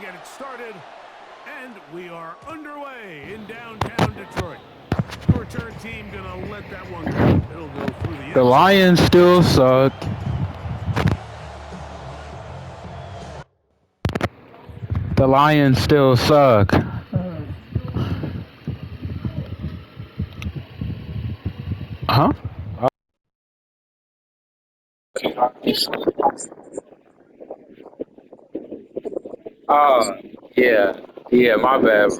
get it started. And we are underway in downtown Detroit. The return team gonna let that one go. It'll go through the end. The Lions still suck. The Lions still suck. Huh? Oh, yeah. Yeah, my bad.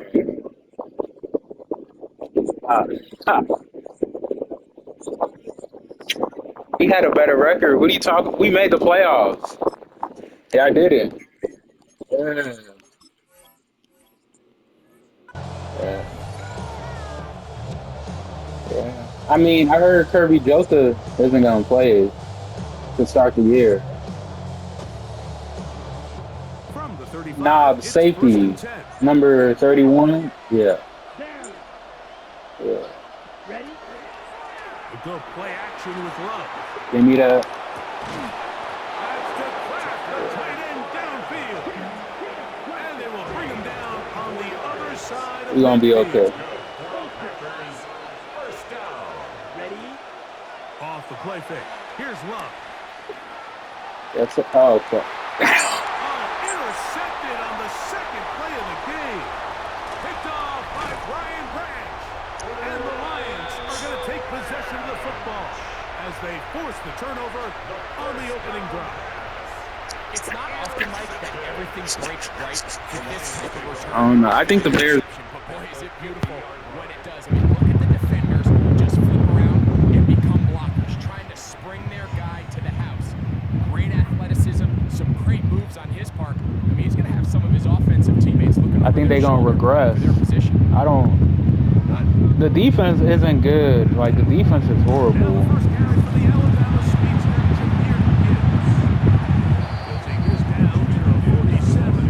Uh, we had a better record. What are you talking? We made the playoffs. Yeah, I did it. Yeah. Yeah. Yeah. I mean, I heard Kirby Joseph isn't going to play to start the year. From the 35, Nah, the it's first safety, and 10. number 31. Yeah. Yeah. A good play action with Love. Give me that. That's to craft the tight end downfield. And they will bring him down on the other side of We're going to be midfield. okay. First down. Ready? Off the play fake. Here's Love. That's a, oh, okay. Intercepted on the second play of the game. Picked off by Brian Branch. And the Lions are going to take possession of the football as they force the turnover on the opening drive. It's not often, Mike, that everything breaks right with this type of return. I don't know. I think the Bears. But boy, is it beautiful when it does. I mean, look at the defenders just flip around and become blockers, trying to spring their guy to the house. Great athleticism, some great moves on his part. I mean, he's going to have some of his offensive teammates looking over I think they're going to regress. their position. I don't. The defense isn't good. Like, the defense is horrible. Now the first carry for the Alabama speedster, Jameer Gibbs. He'll take this down to the 47.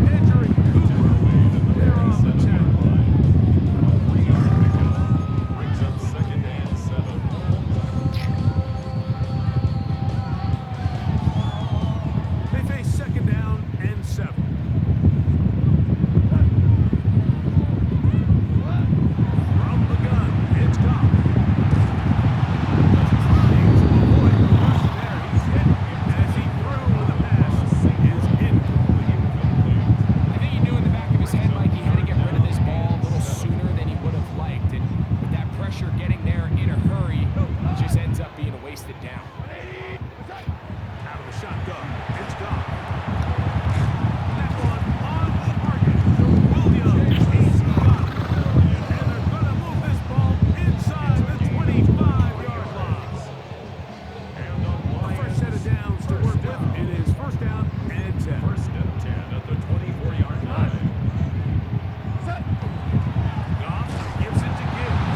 Andrew Cooper there on the tackle. Brings up second and 7. They face second down and 7. From the gun, it's Goff. Trying to avoid the rush there. He's hit as he threw with the pass is incomplete. I think he knew in the back of his head, Mike, he had to get rid of this ball a little sooner than he would have liked. And with that pressure getting there in a hurry, it just ends up being a wasted down. Out of the shotgun, it's Goff. That one on target to Williams. He's got it. And they're going to move this ball inside the 25-yard line. A fresh set of downs to work with. It is first down and 10. First and 10 at the 24-yard line. Goff gives it to Gibbs.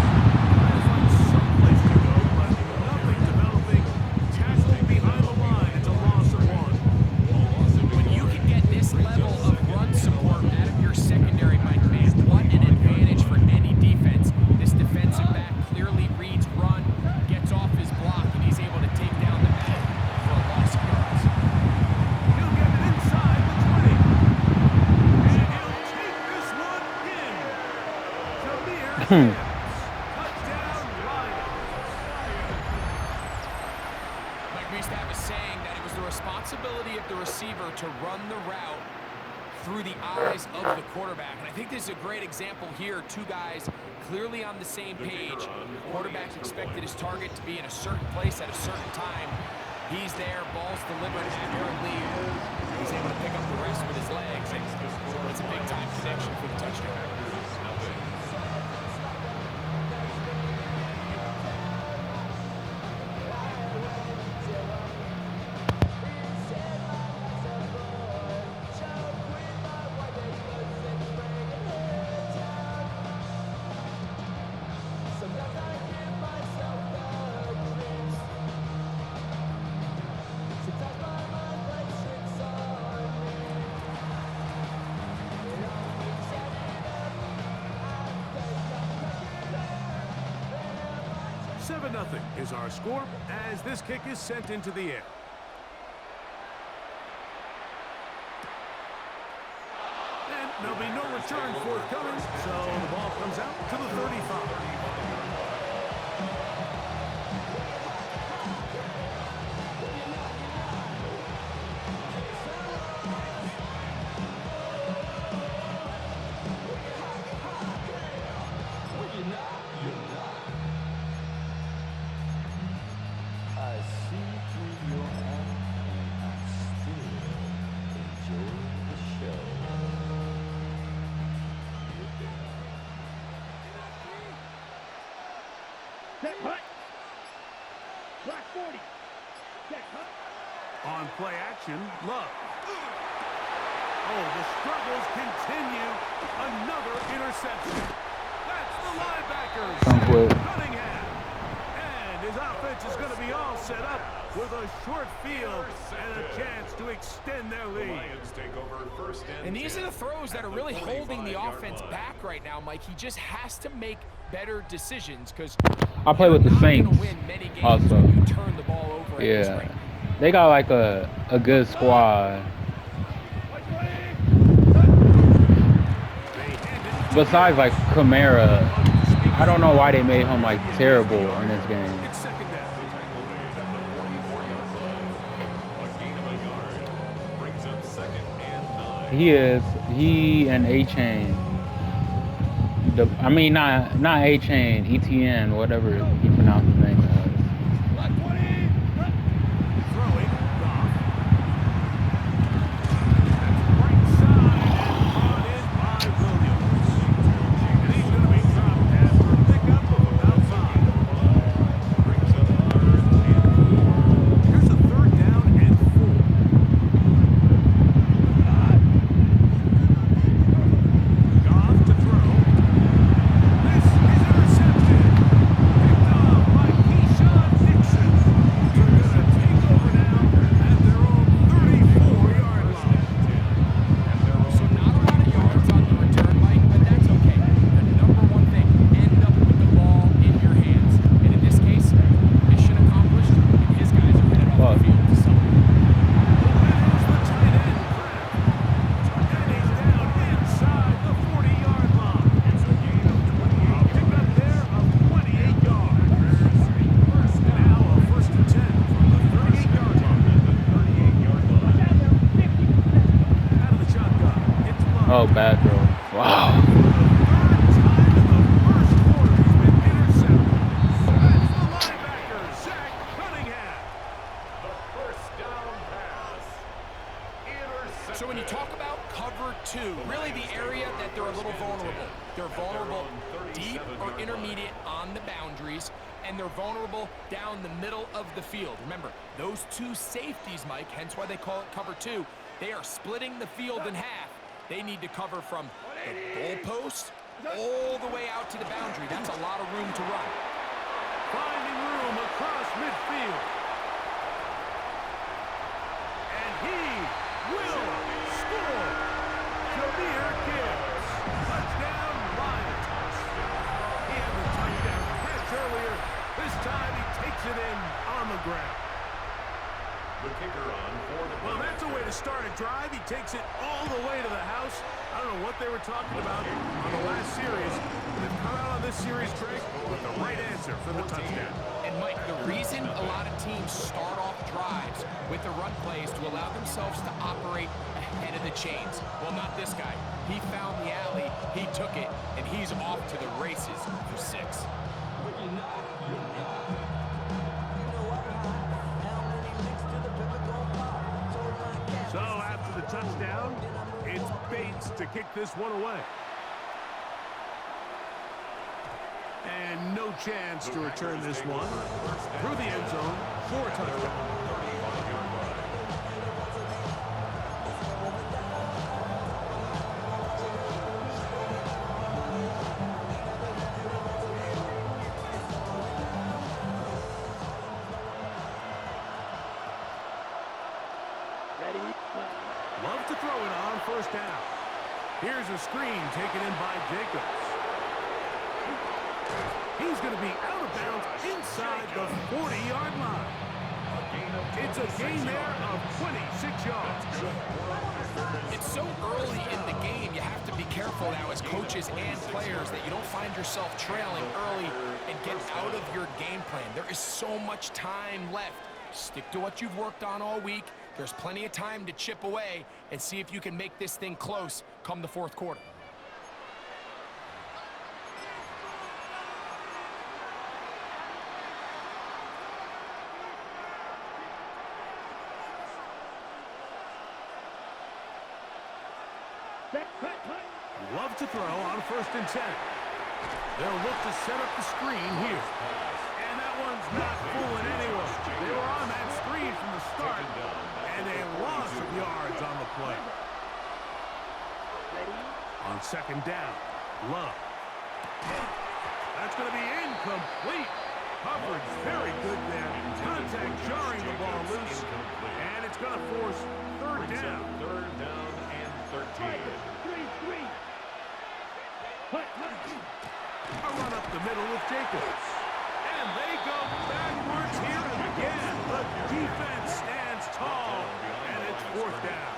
Trying to find someplace to go, but nothing developing. Tackle behind the line. It's a loss of 1. When you can get this level of run support out of your secondary, Mike, man, what an advantage for any defense. This defensive back clearly reads run, gets off his block, and he's able to take down the man for a loss of yards. He'll get it inside the 20. And he'll take this one in. Jameer Gibbs. Touchdown, Lions. Mike, we used to have a saying that it was the responsibility of the receiver to run the route through the eyes of the quarterback. And I think this is a great example here. Two guys clearly on the same page. Quarterback expected his target to be in a certain place at a certain time. He's there, ball's delivered accurately. He's able to pick up the rest with his legs. And it's a big-time connection for the touchdown. Nothing is our score as this kick is sent into the air. There'll be no return forthcoming, so the ball comes out to the 35. On play action, Love. Oh, the struggles continue. Another interception. That's the linebacker, Cunningham. And his offense is going to be all set up with a short field and a chance to extend their lead. And these are the throws that are really holding the offense back right now, Mike. He just has to make better decisions because I play with the Saints also. You turn the ball over. Yeah, they got like a good squad. Besides like Kamara, I don't know why they made him like terrible in this game. He and A-Chain. I mean, not A-Chain, ETN, whatever he pronounced his name as. Oh, bad throw. Wow. So when you talk about cover two, really the area that they're a little vulnerable. They're vulnerable deep or intermediate on the boundaries, and they're vulnerable down the middle of the field. Remember, those two safeties, Mike, hence why they call it cover two, they are splitting the field in half. They need to cover from the goalpost all the way out to the boundary. That's a lot of room to run. Finding room across midfield. And he will score. Jameer Gibbs. Touchdown, Lions. He had the touchdown catch earlier. This time he takes it in on the ground. The kicker on for the well, that's a way to start a drive. He takes it all the way to the house. I don't know what they were talking about on the last series. They've come out on this series, Drake, with the right answer for the touchdown. And, Mike, the reason a lot of teams start off drives with the run plays to allow themselves to operate ahead of the chains. Well, not this guy. He found the alley, he took it, and he's off to the races for 6. So after the touchdown, it's Bates to kick this one away. And no chance to return this one through the end zone for a touchdown. Love to throw it on first down. Here's a screen taken in by Jacobs. He's going to be out of bounds inside the 40-yard line. It's a gain there of 26 yards. It's so early in the game, you have to be careful now as coaches and players that you don't find yourself trailing early and get out of your game plan. There is so much time left. Stick to what you've worked on all week. There's plenty of time to chip away and see if you can make this thing close come the fourth quarter. Love to throw on 1st and 10. They'll look to set up the screen here. And that one's not fooling anyone. They were on that screen from the start, and a loss of yards on the play. On 2nd down, Love. That's going to be incomplete. Coverage very good there. Contact jarring the ball loose. And it's going to force 3rd down. 3rd down and 13. A run up the middle with Jacobs. And they go backwards here again. The defense stands tall, and it's 4th down.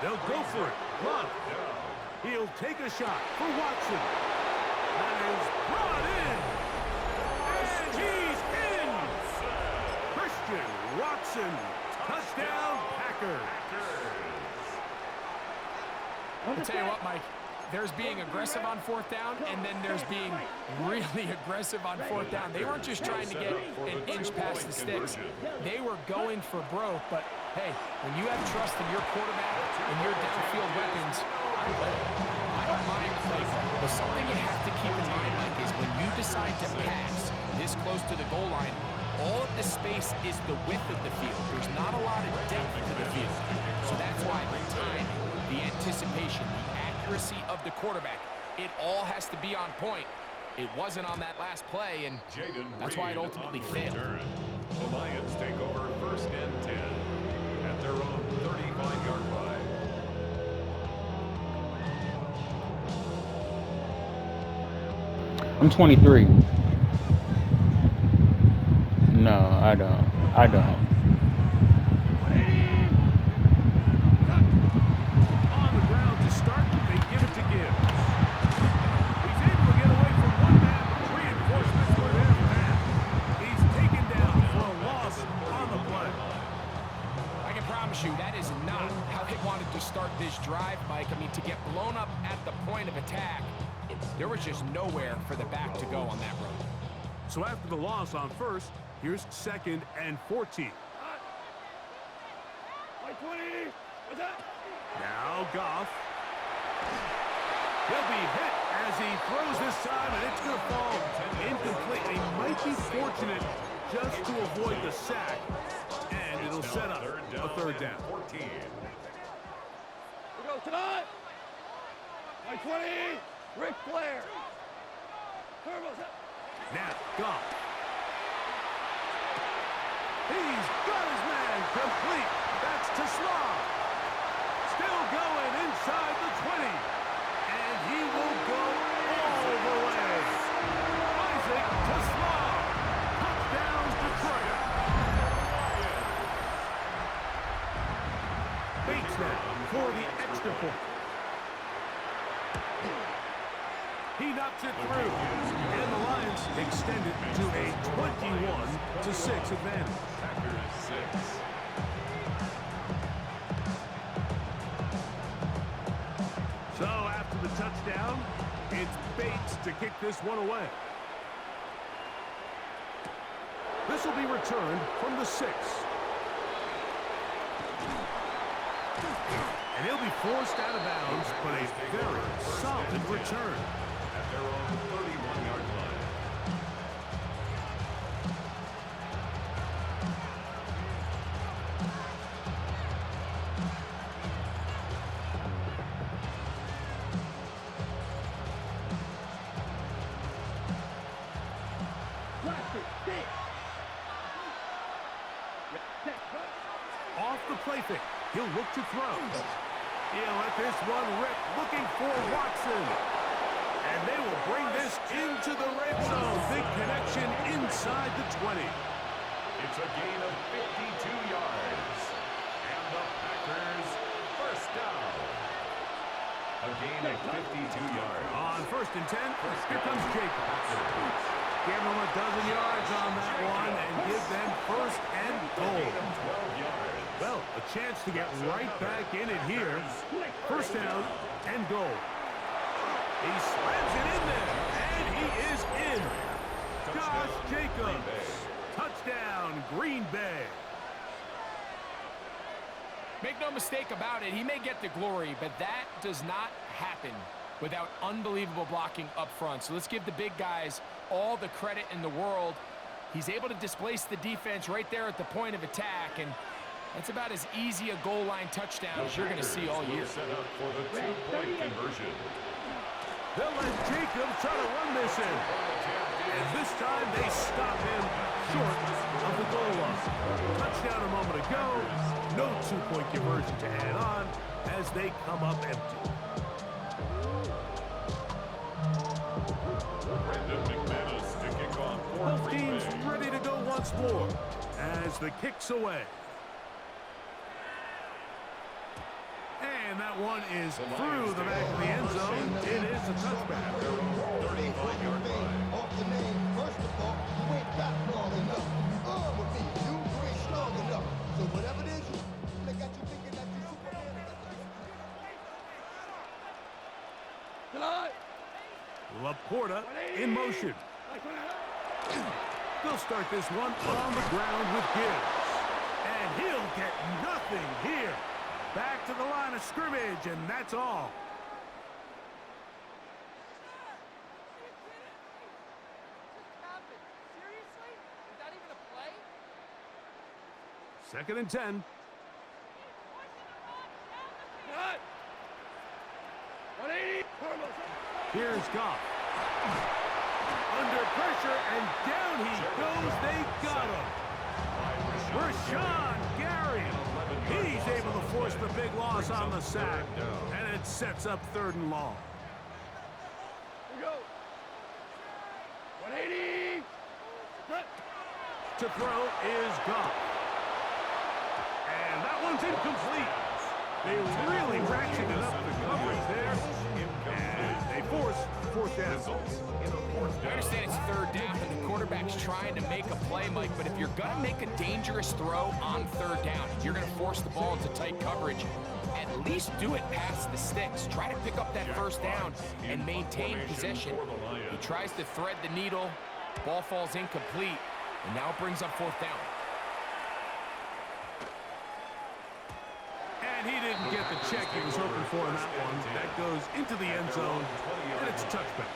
They'll go for it. Love. He'll take a shot for Watson. That is brought in. And he's in. Christian Watson. Touchdown, Packers. I'll tell you what, Mike. There's being aggressive on 4th down, and then there's being really aggressive on 4th down. They weren't just trying to get an inch past the sticks. They were going for broke, but hey, when you have trust in your quarterback and your downfield weapons, I don't mind the play call. But something you have to keep in mind, Mike, is when you decide to pass this close to the goal line, all of the space is the width of the field. There's not a lot of depth to the field. So that's why the time, the anticipation, the accuracy of the quarterback, it all has to be on point. It wasn't on that last play, and that's why it ultimately failed. The Lions take over 1st and 10 at their own 35-yard line. I'm 23. No, I don't. I don't. On the ground to start, they give it to Gibbs. He's able to get away from one man, but reinforcements were there for that. He's taken down for a loss on the play. I can promise you that is not how they wanted to start this drive, Mike. I mean, to get blown up at the point of attack, there was just nowhere for the back to go on that run. So after the loss on 1st, here's 2nd and 14. Now Goff. He'll be hit as he throws this time, and it's going to fall incomplete. He might be fortunate just to avoid the sack, and it'll set up a 3rd down. 14. We go tonight. 20. Ric Flair. Now Goff. He's got his man complete. That's to Slav. Still going inside the 20. And he will go all the way. Isaac to Slav. Touchdown, Detroit. Bates now for the extra point. He knocks it through. And the Lions extend it to a 21-6 advantage. Packers 6. So after the touchdown, it's Bates to kick this one away. This will be returned from the 6. And he'll be forced out of bounds, but a very solid return. At their own 31-yard line. Off the play fake, he'll look to throw. He'll let this one rip, looking for Watson. And they will bring this into the red zone. Big connection inside the 20. It's a gain of 52 yards. And the Packers first down. A gain of 52 yards. On 1st and 10, here comes Jacobs. Give them a dozen yards on that one and give them 1st and goal. Gain of 12 yards. Well, a chance to get right back in it here. 1st down and goal. He slams it in there, and he is in. Josh Jacobs. Touchdown, Green Bay. Make no mistake about it, he may get the glory, but that does not happen without unbelievable blocking up front. So let's give the big guys all the credit in the world. He's able to displace the defense right there at the point of attack, and that's about as easy a goal line touchdown as you're going to see all year. Set up for the two-point conversion. They'll let Jacobs try to run this in. And this time they stop him short of the goal line. Touchdown a moment ago. No two-point conversion to add on as they come up empty. Both teams ready to go once more as the kick's away. And that one is through the back of the end zone. It is a touchback. 35-yard line. Off the name, first of all, you ain't got long enough. With me, you ain't strong enough. So whatever it is, they got you thinking that you're Superman. Laporta in motion. They'll start this one on the ground with Gibbs. And he'll get nothing here. Back to the line of scrimmage, and that's all. Seriously? Is that even a play? 2nd and 10. Cut! 180! Here's Goff. Under pressure, and down he goes. They got him. Rashawn Gary. He's able to force the big loss on the sack. And it sets up 3rd and long. Here we go. 180! Cut! To throw is Goff. And that one's incomplete. They really ratcheted up the coverage there. And they force 4th down. I understand it's 3rd down and the quarterback's trying to make a play, Mike, but if you're going to make a dangerous throw on 3rd down, you're going to force the ball into tight coverage, at least do it past the sticks. Try to pick up that 1st down and maintain possession. He tries to thread the needle. Ball falls incomplete, and now it brings up 4th down. And he didn't get the check he was hoping for in that one. That goes into the end zone, and it's a touchback.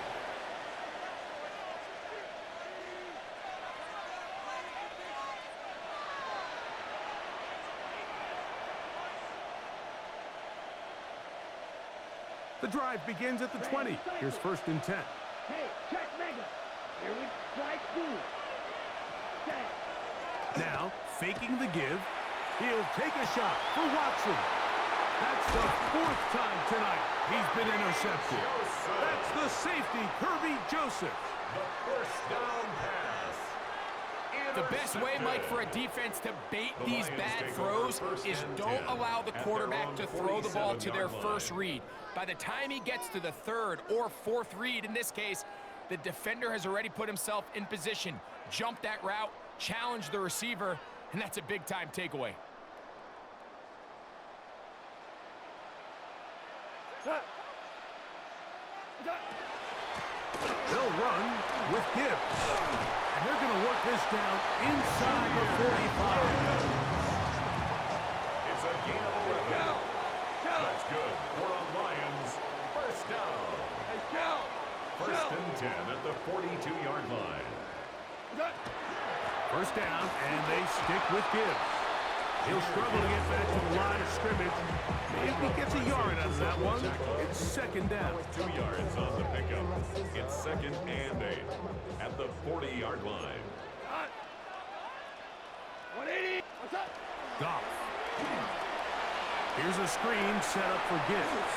The drive begins at the 20. Here's 1st and 10. Hey, check mega. Here we strike two. Now, faking the give, he'll take a shot for Watson. That's the 4th time tonight he's been intercepted. That's the safety, Kirby Joseph. The first down pass. The best way, Mike, for a defense to bait these bad throws is don't allow the quarterback to throw the ball to their 1st read. By the time he gets to the 3rd or 4th read, in this case, the defender has already put himself in position, jump that route, challenge the receiver, and that's a big-time takeaway. They'll run with Gibbs. And they're going to work this down inside the 45. It's a gain of 11. That's good for a Lions first down. 1st and 10 at the 42-yard line. 1st down, and they stick with Gibbs. He'll struggle to get back to the line of scrimmage. Maybe he gets a yard out of that one. It's 2nd down. 2 yards on the pickup. It's 2nd and 8 at the 40-yard line. 180! What's up? Goff. Here's a screen set up for Gibbs.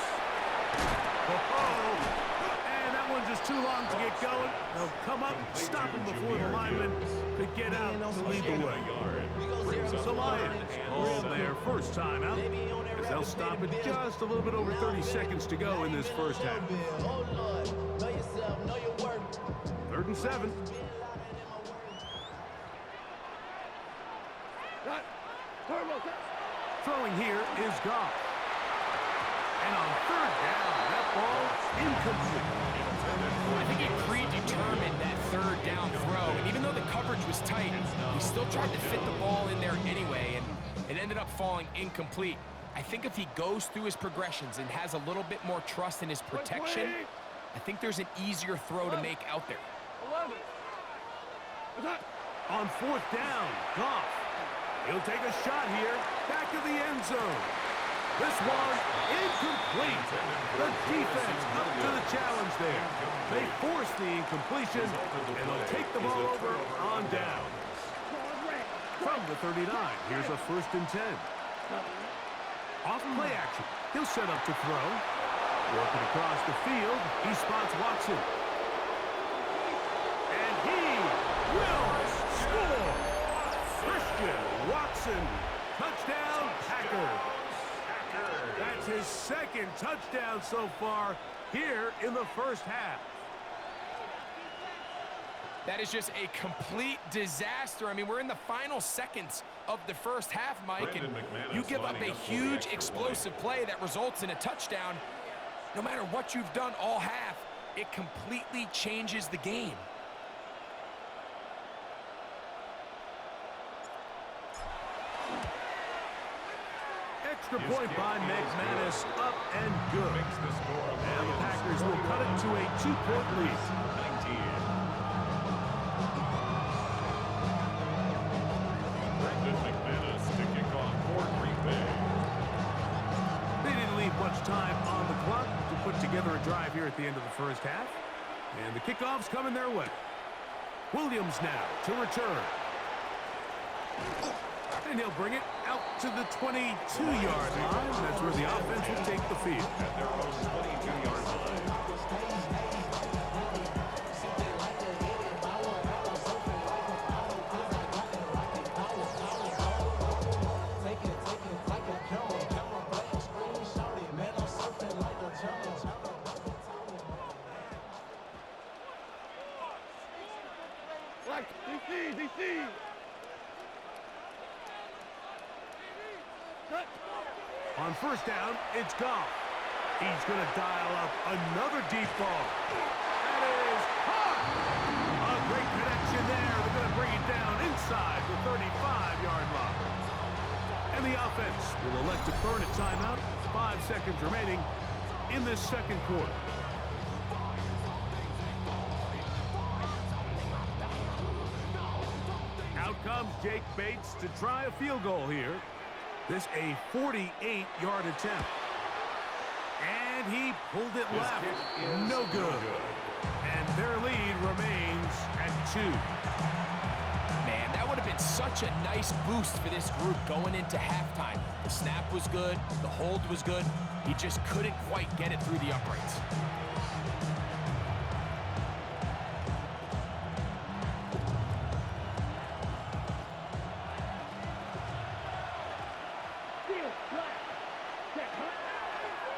And that one's just too long to get going. They'll come up, stop him before the lineman to get out to lead the way. The Lions call their first timeout as they'll stop it just a little bit over 30 seconds to go in this first half. 3rd and 7. Throwing here is Goff. And on 3rd down, that ball incomplete. I think he predetermined that 3rd down throw, and even though the coverage was tight, he still tried to fit the ball in there anyway, and it ended up falling incomplete. I think if he goes through his progressions and has a little bit more trust in his protection, I think there's an easier throw to make out there. On 4th down, Goff. He'll take a shot here, back of the end zone. This one, incomplete. The defense up to the challenge there. They force the incompletion, and they'll take the ball over on down. From the 39, here's a 1st and 10. Off play action. He'll set up to throw. Working across the field, he spots Watson. And he will score. Christian Watson. Touchdown, Packers. That's his 2nd touchdown so far here in the first half. That is just a complete disaster. I mean, we're in the final seconds of the first half, Mike, and you give up a huge explosive play that results in a touchdown. No matter what you've done all half, it completely changes the game. Extra point by McManus, up and good. And the Packers will cut it to a 2-point lead. 19. McManus to kick off for Green Bay. They didn't leave much time on the clock to put together a drive here at the end of the first half. And the kickoff's coming their way. Williams now to return. And he'll bring it out to the 22-yard line. That's where the offense will take the field. At their own 22-yard line. DC. On 1st down, it's Goff. He's going to dial up another deep ball. That is hot. A great connection there. They're going to bring it down inside the 35-yard line. And the offense will elect to burn a timeout. 5 seconds remaining in this 2nd quarter. Out comes Jake Bates to try a field goal here. This a 48-yard attempt. And he pulled it left. No good. And their lead remains at 2. Man, that would have been such a nice boost for this group going into halftime. The snap was good. The hold was good. He just couldn't quite get it through the uprights.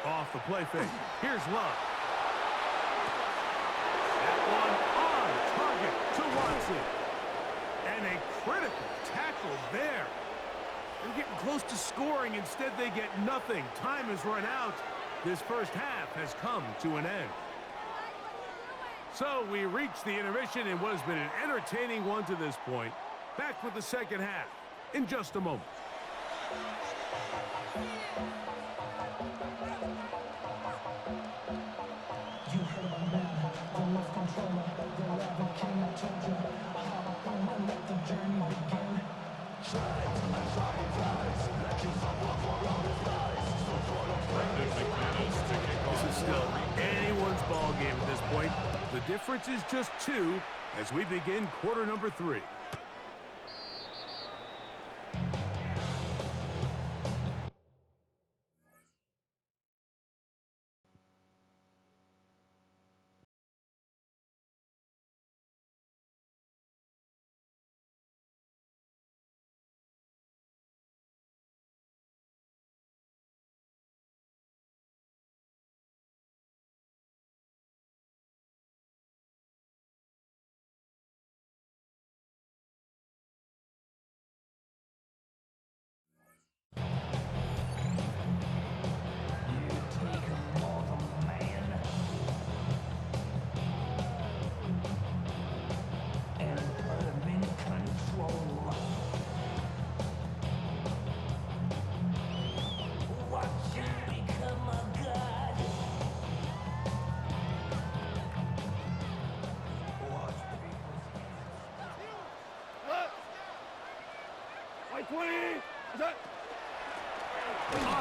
Off the play fake. Here's Love. That one on target to Watson. And a critical tackle there. They're getting close to scoring. Instead, they get nothing. Time has run out. This first half has come to an end. So we reach the intermission in what has been an entertaining one to this point. Back with the second half in just a moment. This is still anyone's ball game at this point. The difference is just 2 as we begin quarter number 3. On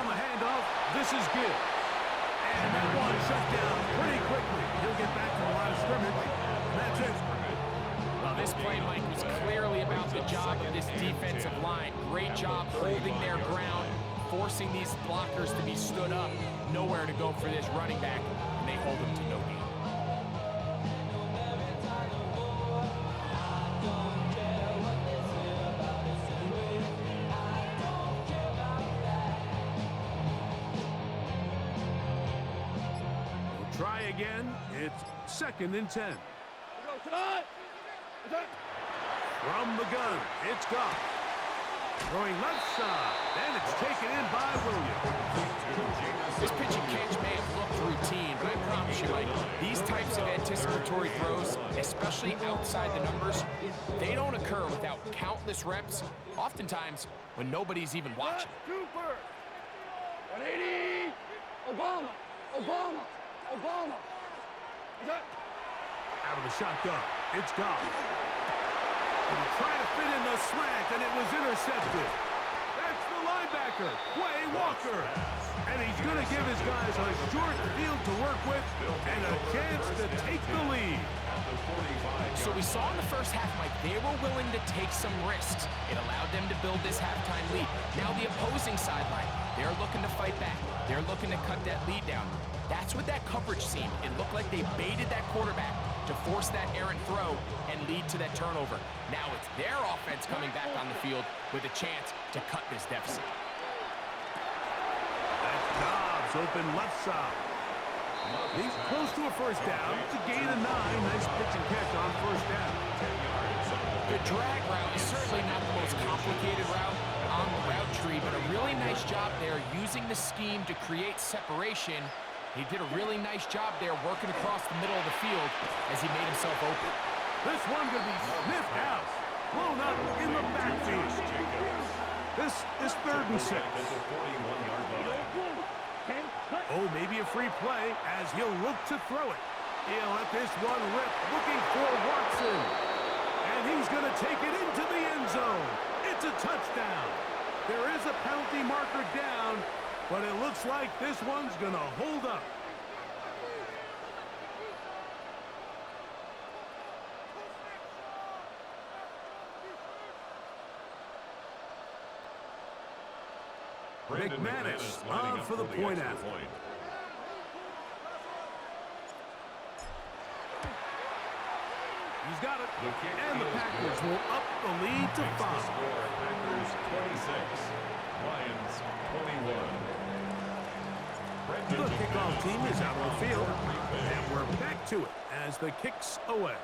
the handoff, this is good. And that one shut down pretty quickly. He'll get back to the line of scrimmage. And that's it. Well, this play, Mike, was clearly about the job of this defensive line. Great job holding their ground, forcing these blockers to be stood up. Nowhere to go for this running back, and they hold him to no gain. We'll try again. It's 2nd and 10. From the gun, it's Goff. Throwing left side, and it's taken in by Williams. This pitch and catch may have looked routine, but I promise you, Mike, these types of anticipatory throws, especially outside the numbers, they don't occur without countless reps, oftentimes when nobody's even watching. Cooper. 180. Obama. Out of the shotgun, it's Goff. And trying to fit in the slant, and it was intercepted. That's the linebacker, Quay Walker. And he's going to give his guys a short field to work with and a chance to take the lead. So we saw in the first half, Mike, they were willing to take some risks. It allowed them to build this halftime lead. Now the opposing sideline, they're looking to fight back. They're looking to cut that lead down. That's what that coverage seemed. It looked like they baited that quarterback to force that errant throw and lead to that turnover. Now it's their offense coming back on the field with a chance to cut this deficit. That's Dobbs open left side. He's close to a first down. It's a gain of 9. Nice pitch and catch on first down. The drag route is certainly not the most complicated route on the route tree, but a really nice job there using the scheme to create separation. He did a really nice job there working across the middle of the field as he made himself open. This one going to be sniffed out. Blown up in the backfield. This is 3rd and 6. Oh, maybe a free play as he'll look to throw it. He'll let this one rip, looking for Watson. And he's going to take it into the end zone. It's a touchdown. There is a penalty marker down, but it looks like this one's going to hold up. McManus on for the point after. He's got it. And the Packers will up the lead to 5. Packers 26, Lions 21. The kickoff team is out on the field, and we're back to it as the kick's away.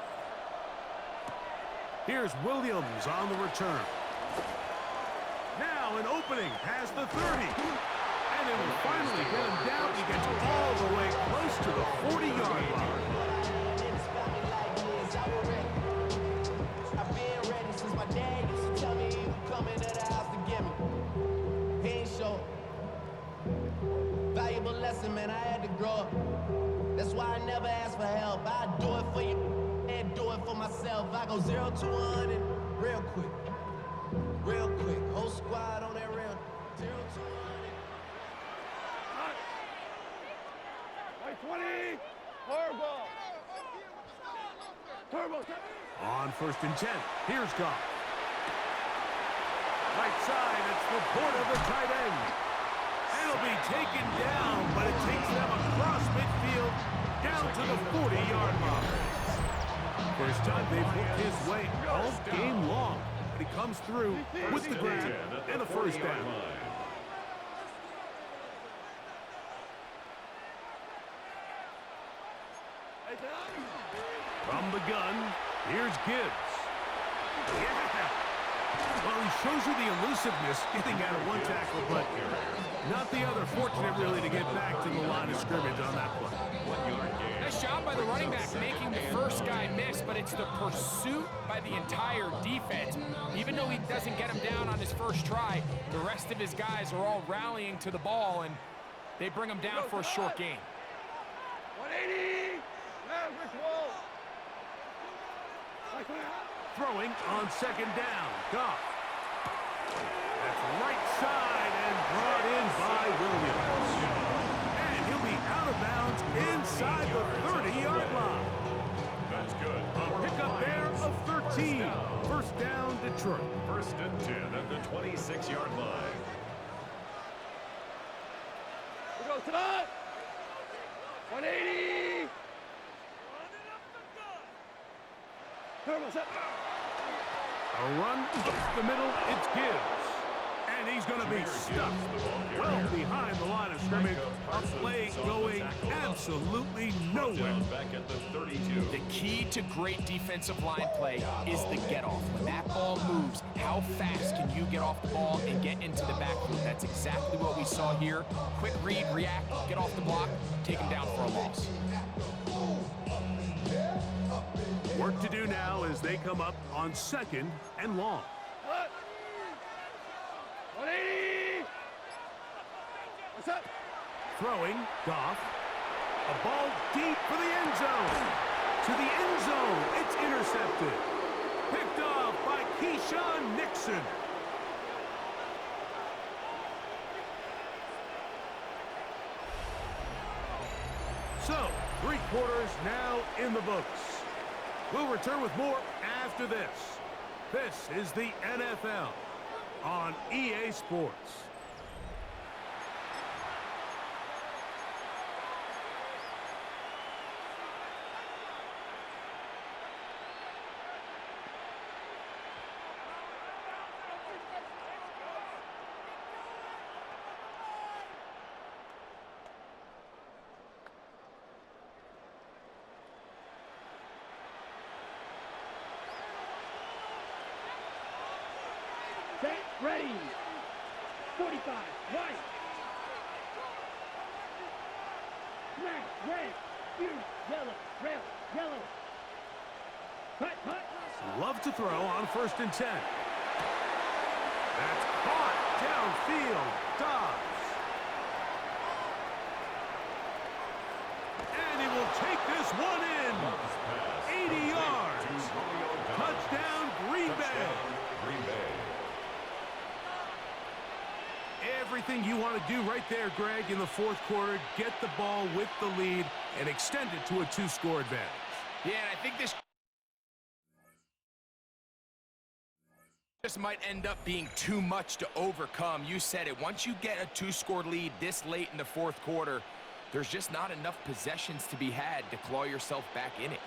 Here's Williams on the return. Now an opening has the 30. And it will finally get him down. He gets all the way close to the 40-yard line. I've been ready since my dad used to tell me he would come into the house to get me. He ain't show. Valuable lesson, man, I had to grow up. That's why I never ask for help. I do it for you and do it for myself. I go 0 to 100 real quick. Real quick. Whole squad on that real 0 to 100. 20. Horrible. Turbo. On 1st and 10, here's Goff. Right side, it's the port of the tight end. It'll be taken down, but it takes them across midfield down to the 40-yard line. First time they've looked his way all game long, but he comes through with the grab and a first down. From the gun, here's Gibbs. Yeah! Well, he shows you the elusiveness getting out of one tackle, but not the other. Fortunate, really, to get back to the line of scrimmage on that play. Nice job by the running back making the first guy miss, but it's the pursuit by the entire defense. Even though he doesn't get him down on his first try, the rest of his guys are all rallying to the ball, and they bring him down for a short gain. 180. Average wall. Throwing on 2nd down. Goff. That's right side and brought in by Williams. And he'll be out of bounds inside the 30-yard line. That's good. A pickup there of 13. First down, Detroit. First and 10 at the 26-yard line. We go tonight. 180. Turbo set. A run up the middle, it's Gibbs. And he's going to be stuck well behind the line of scrimmage. A play going absolutely nowhere. Back at the 32. The key to great defensive line play is the get-off. When that ball moves, how fast can you get off the ball and get into the backfield? That's exactly what we saw here. Quick read, react, get off the block, take him down for a loss. Work to do now as they come up on 2nd and long. 180. What's up? Throwing, Goff. A ball deep for the end zone. To the end zone, it's intercepted. Picked off by Keyshawn Nixon. So, 3 quarters now in the books. We'll return with more after this. This is the NFL on EA Sports. Set, ready. 45, right. Black, red, blue, yellow, red, yellow. Cut. Love to throw on 1st and 10. That's caught downfield. Dobbs. And he will take this one in. 80 yards. Touchdown, Green Bay. Green Bay. Everything you want to do right there, Greg, in the 4th quarter. Get the ball with the lead and extend it to a 2-score advantage. Yeah, and I think this might end up being too much to overcome. You said it. Once you get a 2-score lead this late in the 4th quarter, there's just not enough possessions to be had to claw yourself back in it.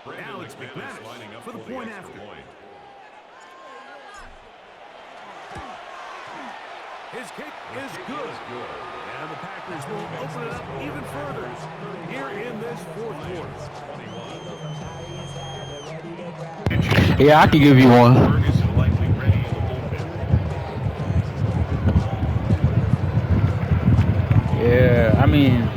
Now it's McManus lining up for the point after. His kick is good. And the Packers will open it up even further here in this 4th quarter. Yeah, I can give you one. Yeah, I mean,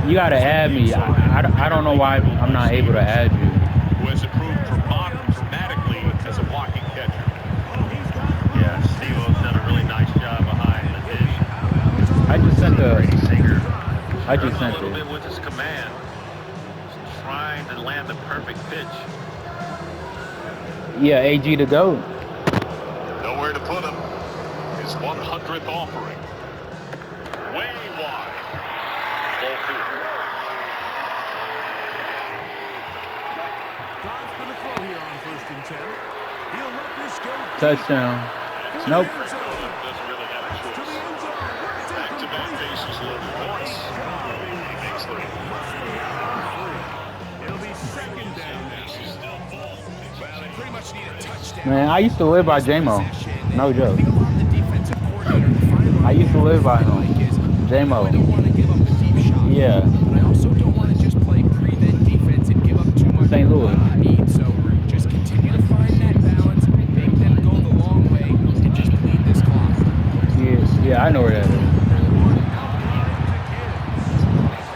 you gotta add me. I don't know why I'm not able to add you. Who has improved dramatically as a blocking catcher. Yeah, Steve-O's done a really nice job behind the dish. I just sent A little bit it. with his command, trying to land the perfect pitch. Yeah, AG to go. Nowhere to put him. His 100th offering. Way wide. Ball field. God's going to throw here on 1st and 10. He'll let this go. Touchdown. Nope. Doesn't really have a choice. Back-to-back bases loaded once. He makes the It'll be 2nd down now. Well, they pretty much need a touchdown. Man, I used to live by J-Mo. No joke. I think a lot of the defensive coordinator finally I used to live by him. J-Mo. I don't want to give up the deep shot. Yeah. But I also don't want to just play prevent defense and give up too much. St. Louis. So just continue to find that balance, make them go the long way, and just bleed this clock. Yeah, I know where that is.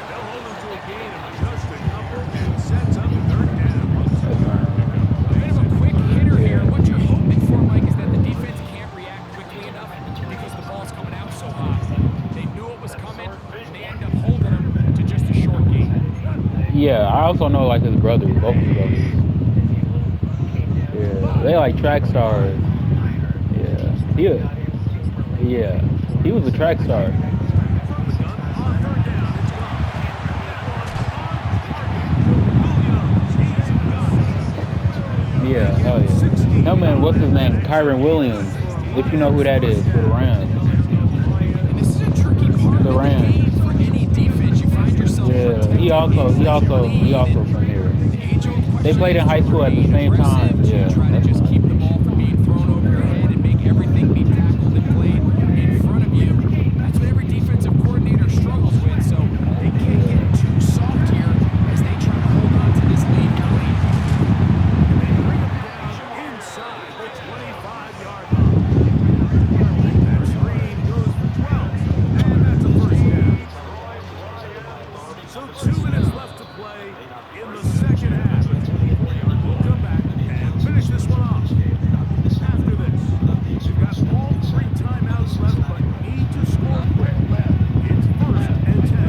They'll hold him to a gain of just a couple and sets up a 3rd down. A bit of a quick hit Yeah, I also know like his brothers, both his brothers. Yeah, they like track stars. Yeah, yeah, he was a track star. From the gun on third down, it's gone. That one on target. Williams, he's got Yeah, it. hell Make it yeah. Hell man, what's 16. his name? Extra Kyron 8 Williams. yards for a If you know who Lions that first is for the down. Rams. And this is a tricky part The of the game Rams. for any defense. You find yourself Yeah, protected in he with your also he lead, also and from here. the age-old They question played in is, do high you school at the remain same aggressive? time. Do you Yeah, try to that's just keep the fine. ball from being thrown over your head and make everything be tackled and played in front of you? That's what every defensive coordinator struggles with, so they can't get too soft here as they try to hold on to this lead here late. And they bring him down inside the 25-yard line. That screen goes for 12. And that's a first down. So 2 minutes left to play in the second half. We'll come back and finish this one off. After this, we've got all 3 timeouts left, but need to score quick. It's first and 10.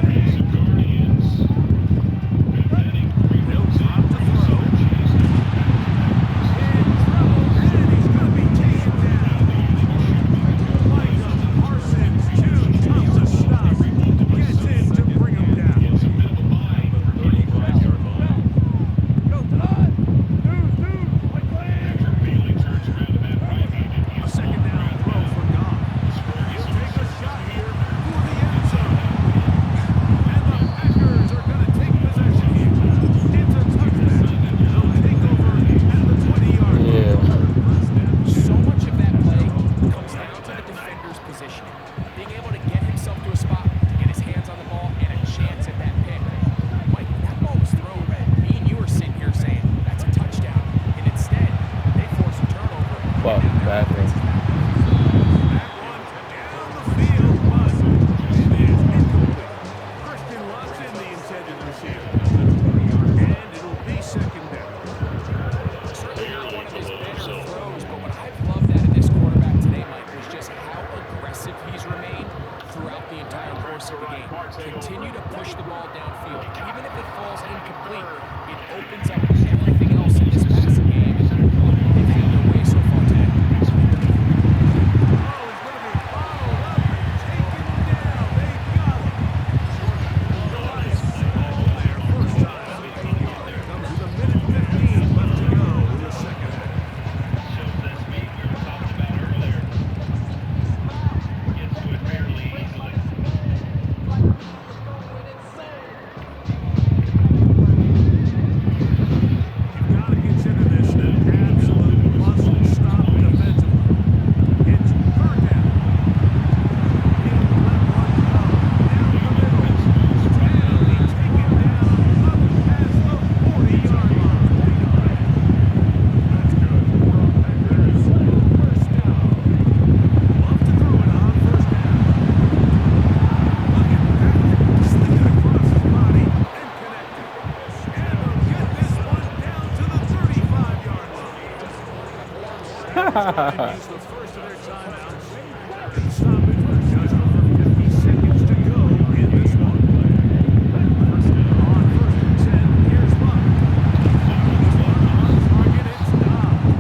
They'll drop to throw. In trouble, and he's going to be taken down. Micah Parsons, too tough to stop. Gets in to bring him down. Second down throw for Goff. He'll take a shot here for the end zone. And the Packers are going to take possession here. It's a touchdown. They'll take over at the 20-yard line. Yeah. So much of that play comes down to the defender's positioning. Being able to get himself to a spot, to get his hands on the ball, and a chance at that pick. Mike, that ball was thrown. Me and you were sitting here saying, that's a touchdown. And instead, they force a turnover. Fuck, bad thing. That one down the field, but it is incomplete. First and runs in the intended receiver. And it'll be second down. Certainly not one of his better throws, but what I've loved out of this quarterback today, Mike, is just how aggressive he's remained throughout the entire course of the game. Continue to push the ball downfield. Even if it falls incomplete, it opens up everything else in this passing game, and they've had their way so far today. Oh, he's going to be followed up and taken down. They got him. The Lions ball there, first time. Comes with a minute 15 left to go in the second half. You've got to consider this an absolute must-stop defensively. It's third down. He'll let one go down the middle. And he'll be taken down up past the 40-yard line. That's good. Packers, first down. Love to throw it on first down. Look at that. Sling it across his body and connected. And they'll get this one down to the 35-yard line. Use the first of their timeouts. And the stoppage with just over 50 seconds to go in this one. On first and 10, here's Love. On target, it's Dobbs.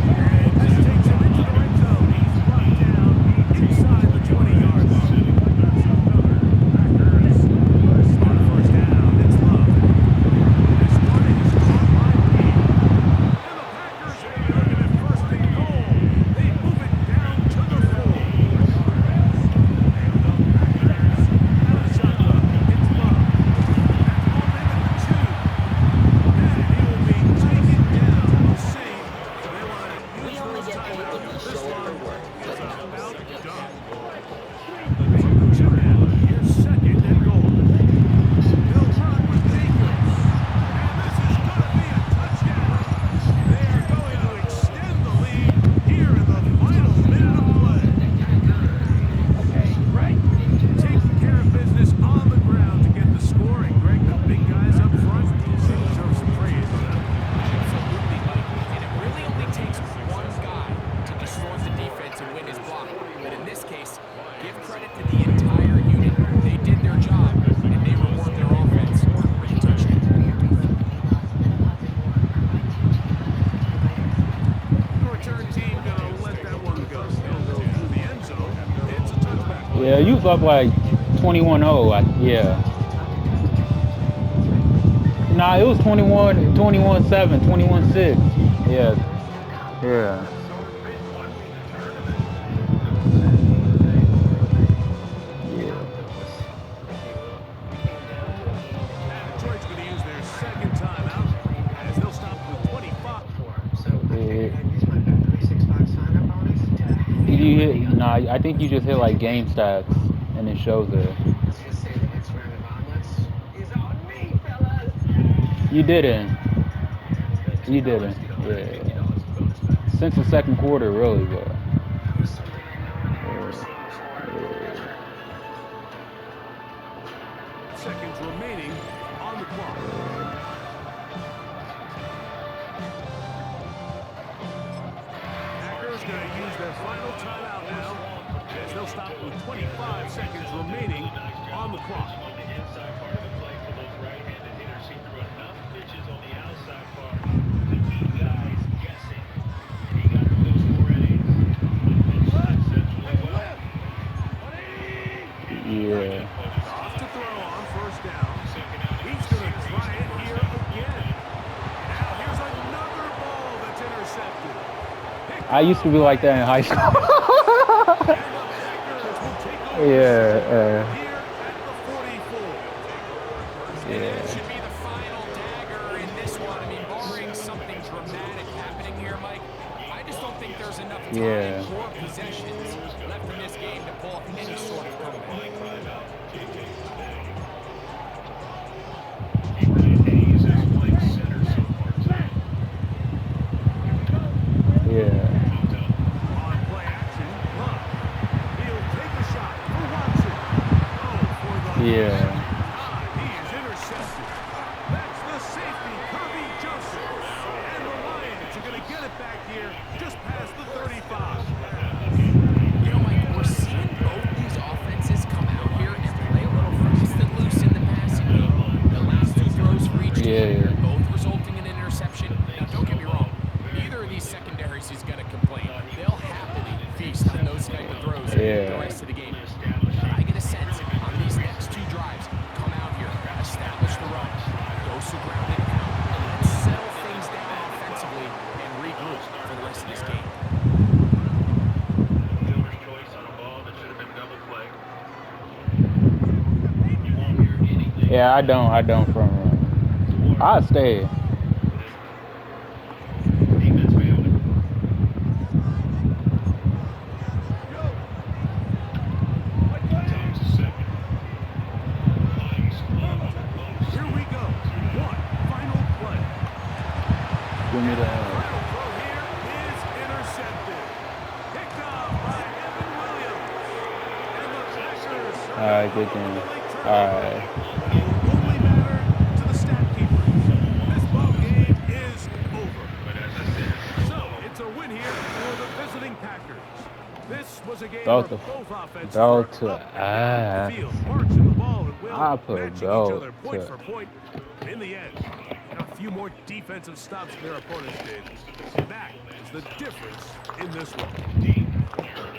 And this takes him into the red zone. He's brought down inside the 20-yard line. Packers on first down, it's Love. This one is caught by Lee. And the Packers will be looking at first and goal. They move Yeah, you was up like 21-0. Yeah. Nah, it was 21, 21-7, 21-6. Yeah. Yeah. Yeah. And Detroit's going to use their second timeout as they'll stop with 25. Did you hit? Nah, I think you just hit like game stats, and it shows it. You didn't. You didn't. Yeah. Since the second quarter, really, but. Seconds remaining on the clock. Packers going to use their final timeout now as they'll stop with 25 seconds remaining on the clock. Yeah. Off to throw on first down. He's going to try it here again. Now here's another ball that's intercepted. I used to be like that in high school. And the Packers will take over Yeah. here at the 44. And that should be the final dagger in this one. I mean, barring something dramatic happening here, Mike, I just don't think there's enough time Yeah. or possessions left in this game to pull off any sort of comeback. Yeah. On play action, Love. He'll take a shot for Watson. Oh, for the Yeah. he is intercepted. That's the safety, Kirby Joseph. And the Lions are going to get it back here just past the 35. You know, Mike, we're seeing both these offenses come out here and play a little fast and loose in the passing game. The last two throws for each team, Yeah. both resulting in an interception. Now, don't get me wrong. Neither of these secondaries is going to complain. They'll happily feast on those type of throws the rest of the game. But I get a sense on these next two drives, come out here, establish the run, go some ground and pound, and let's settle things down offensively and regroup for the rest of this game. Yeah, I don't front run. I stay. Here we go. One final play. Give me that. Final throw here is intercepted. Picked off by Evan Williams. And the Packers All right, good game. All right. only matter to the stat keepers. This ball game is over. So it's a win here for the visiting Packers. This was a game where Belt to- both offenses belt were to up and down the field, ass. marching the ball at will, I put matching each belt other point to- for point. In the end, a few more defensive stops than their opponents did. And that is the difference in this one.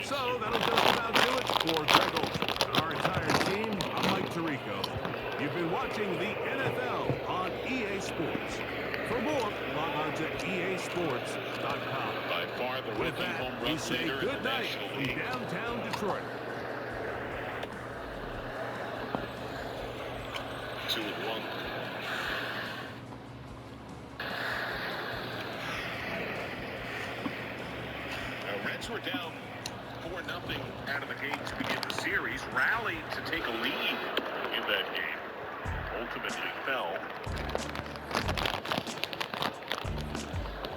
So that'll just about do it for Greg Olson and our entire team. I'm Mike Tirico. You've been watching the NFL on EA Sports. For more, log on to easports.com. By far the With rookie home that, we run say leader in good the night National from League. downtown Detroit. 2-1. Reds were down 4-0 out of the gate to begin the series, rallied to take a lead in that game, ultimately fell.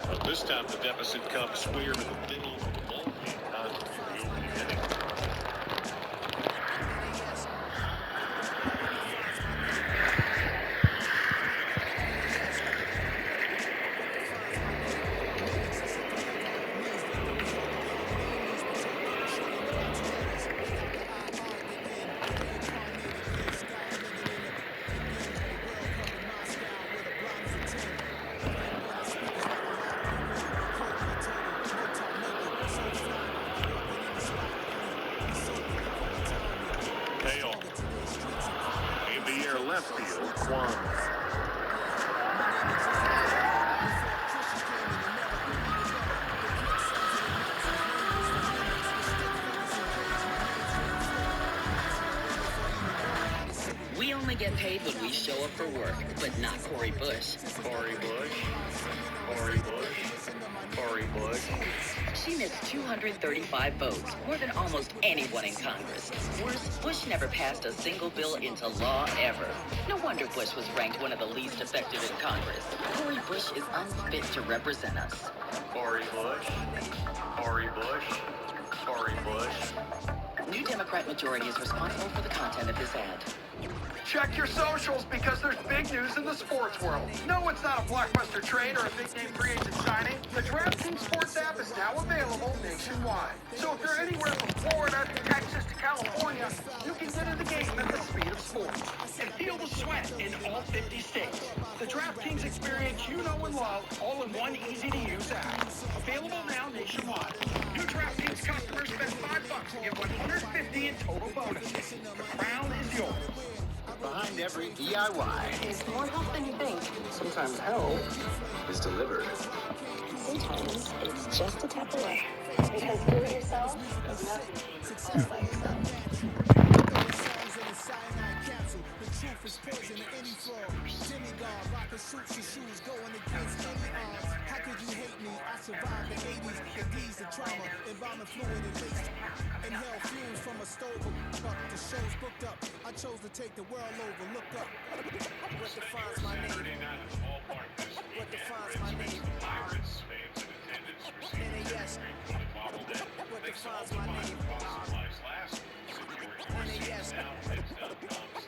So this time the deficit comes square to the middle of the ball game, not the opening inning. paid when we show up for work, but not Cori Bush. Cori Bush. Cori Bush. Cori Bush. She missed 235 votes, more than almost anyone in Congress. Worse, Bush never passed a single bill into law ever. No wonder Bush was ranked one of the least effective in Congress. Cori Bush is unfit to represent us. Cori Bush. Cori Bush. Cori Bush. New Democrat majority is responsible for the content of this ad. Check your socials because there's big news in the sports world. No, it's not a blockbuster trade or a big-name free agent signing. The DraftKings Sports app is now available nationwide. So if you're anywhere from Florida to Texas to California, you can get in the game at the speed of sports and feel the sweat in all 50 states. The DraftKings experience you know and love, all in one easy-to-use app. Available now nationwide. New DraftKings customers spend $5 and get $150 in total bonuses. The crown is yours. Behind every DIY, There's more help than you think. sometimes help is delivered. Sometimes it's just a tap away. Because do it yourself is nothing all by yourself. I chose to take the world over. Look up. What defines my name? What defines my name? NAS. What defines my name? NAS.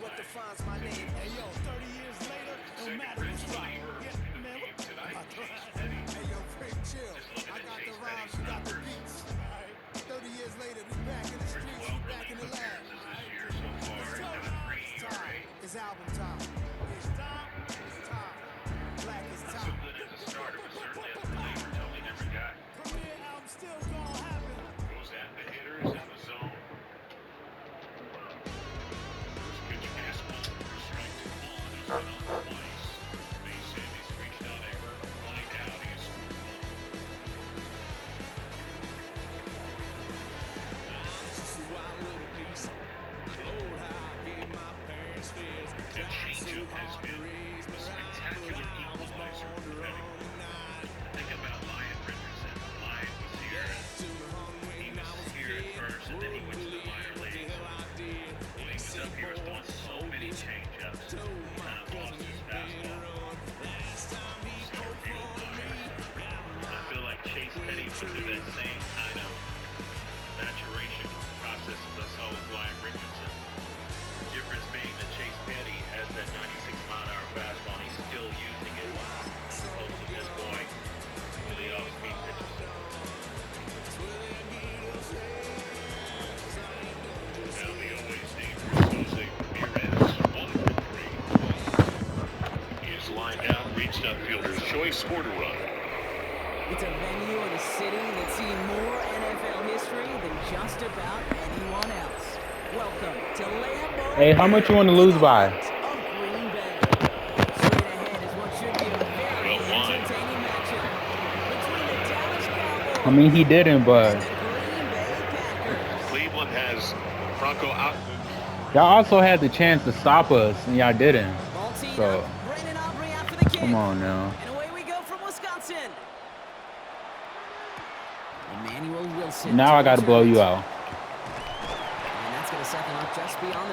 What defines my name? Hey yo, 30 years later, no matter what's right. Yeah, man, hey yo, Frank, chill. I got the rhymes, you got the beats. 30 years later, we back in the streets, we back in the lab. It's album time. It's time. It's time. Black is time. Premiere album still gonna happen. Goes at the hitters in the zone. First pitch fastball. Strike one. He's been on twice. Base hit. He's reached out a hurt line out. He's that changeup has been a spectacular equalizer for Petty. Think about Lyon Richardson. Lyon was here. He was here at first, and then he went to the minor leagues. When he was up here, he was throwing so many changeups. Kind of lost his fastball. I feel like Chase Petty went through that same kind of maturation process as I saw with Lyon Richardson. The difference being that Chase Petty has that 96-mile-an-hour fastball, and he's still using it. As opposed to this boy, really off-speed Richardson. Now the always dangerous Jose Ramirez, 1-for-3. He is lined out, reached up fielder's choice for to run. It's a venue in a city that's seen more NFL history than just about anyone else. Welcome to Lambeau. Hey, how much you want to lose by? Of Green Bay. Straight ahead is what should be a very entertaining matchup between the Dallas Cowboys I mean, he didn't, but and the Green Bay Packers. Cleveland has Bronco out. y'all also had the chance to stop us, and y'all didn't. So, Brandon Aubrey after the kick. come on now. And away we go from Wisconsin. Emmanuel Wilson. Now I got to blow you out. And that's going to set them up just beyond the